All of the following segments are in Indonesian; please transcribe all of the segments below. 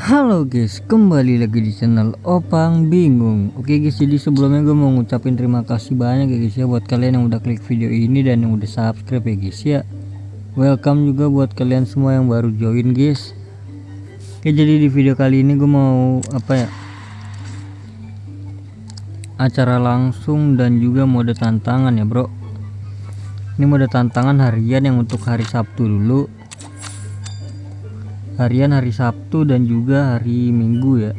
Halo guys, kembali lagi di channel Opang Bingung. Oke guys, jadi sebelumnya gue mau ngucapin terima kasih banyak ya guys ya buat kalian yang udah klik video ini dan yang udah subscribe ya guys ya. Welcome juga buat kalian semua yang baru join guys. Oke, jadi di video kali ini gue mau acara langsung dan juga mode tantangan ya bro. Ini mode tantangan harian yang untuk hari Sabtu dulu. Harian hari Sabtu dan juga hari Minggu ya.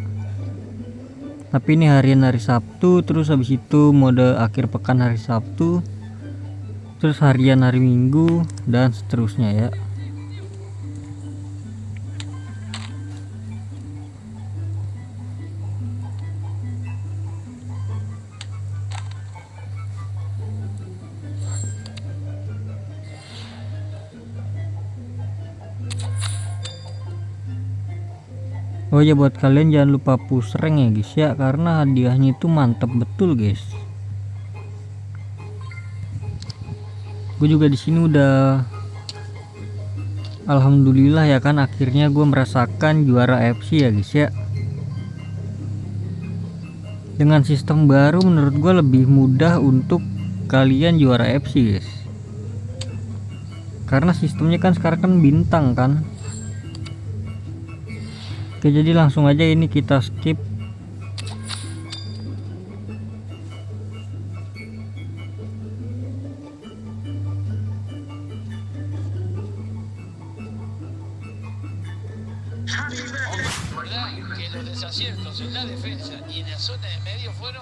Tapi ini harian hari Sabtu, terus habis itu mode akhir pekan hari Sabtu, terus harian hari Minggu dan seterusnya ya. Oh ya, buat kalian jangan lupa push rank ya guys ya, karena hadiahnya itu mantap betul guys. Gue juga di sini udah alhamdulillah ya kan, akhirnya gue merasakan juara FC ya guys ya. Dengan sistem baru menurut gue lebih mudah untuk kalian juara FC guys. Karena sistemnya kan sekarang kan bintang kan. Oke, jadi langsung aja ini kita skip. Que los desaciertos en la defensa y en la zona de medio fueron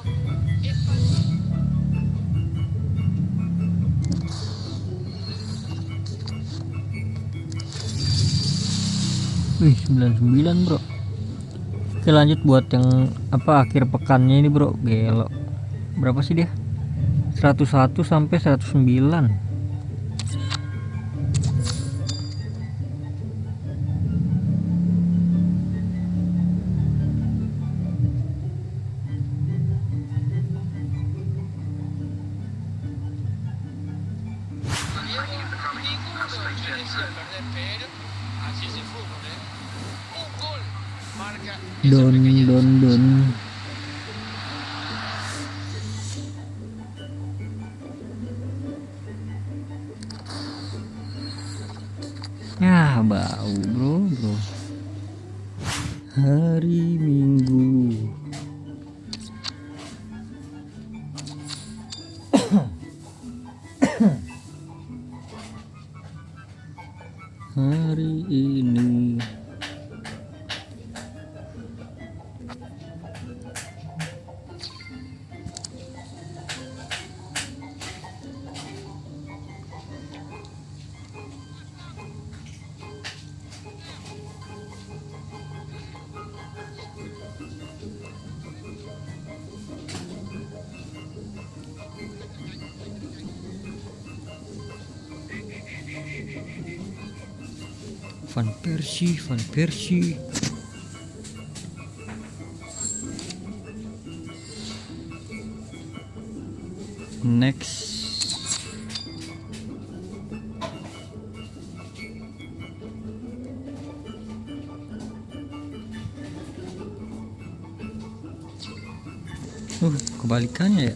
Wih, 99 bro. Oke, lanjut buat yang akhir pekannya ini bro. Gelo, berapa sih dia? 101 sampai 109. merecía perder, pero así es el fútbol, ¿eh? Un gol marca esa Don pequeña don don. Ya bau bro. Hari Minggu. Hari ini Van Persie. Next. Kebalikannya ya.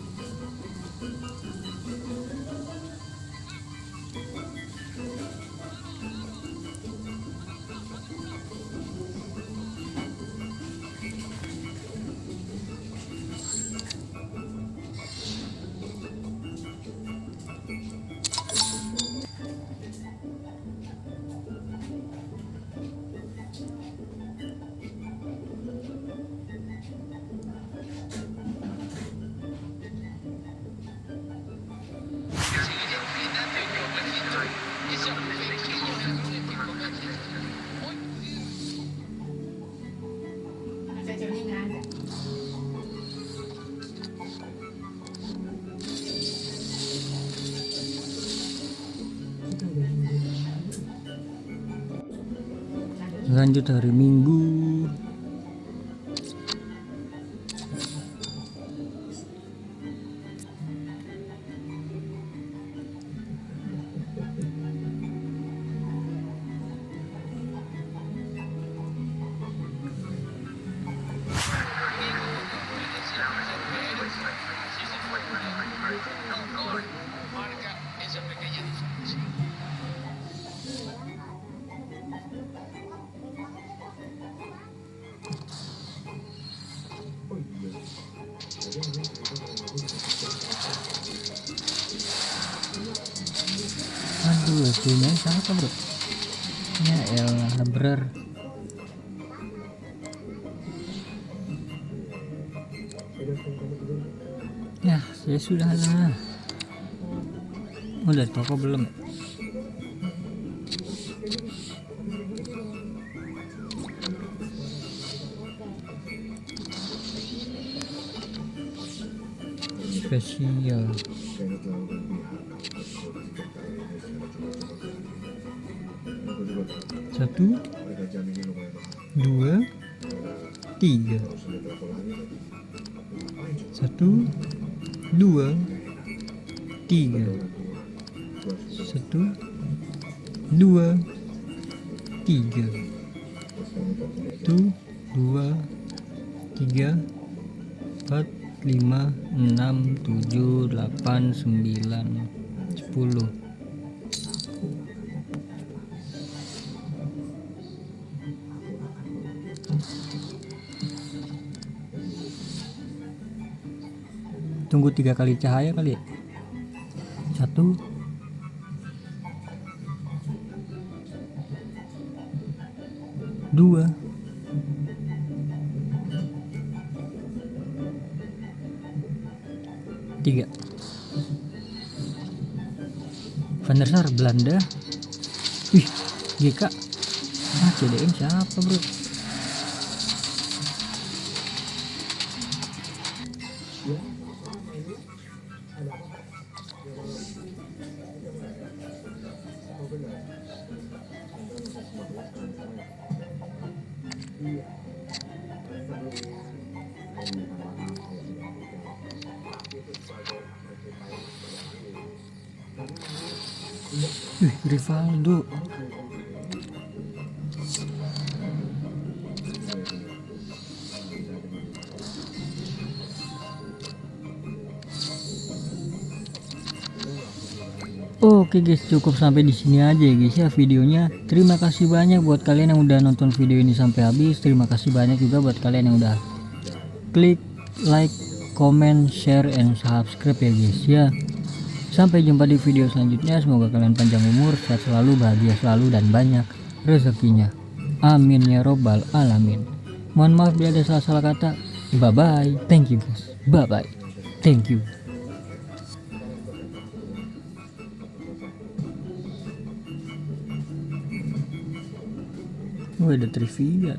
esos pequeños errores que cometen. Hoy Lanjut hari Minggu. Aduh, hasilnya siapa bro? Ya elah, brer. Ya, saya sudah lah. Udah toko belum? Spesial. Satu, dua, tiga. Satu, dua, tiga. Satu, dua, tiga. Satu, dua, tiga, 4, 5, 6, 7, 8, 9, 10. Tunggu 3 kali cahaya kali ya. 1, 2, 3. Van der Sar Belanda. Wih, GK. CDM siapa bro? Rivaldo. Oke guys, cukup sampai di sini aja ya guys ya videonya. Terima kasih banyak buat kalian yang udah nonton video ini sampai habis. Terima kasih banyak juga buat kalian yang udah klik like, comment, share, and subscribe ya guys ya. Sampai jumpa di video selanjutnya. Semoga kalian panjang umur, sehat selalu, bahagia selalu, dan banyak rezekinya. Amin ya robbal alamin. Mohon maaf bila ada salah-salah kata. Bye bye. Thank you guys. Bye bye. Thank you. Ada trivia.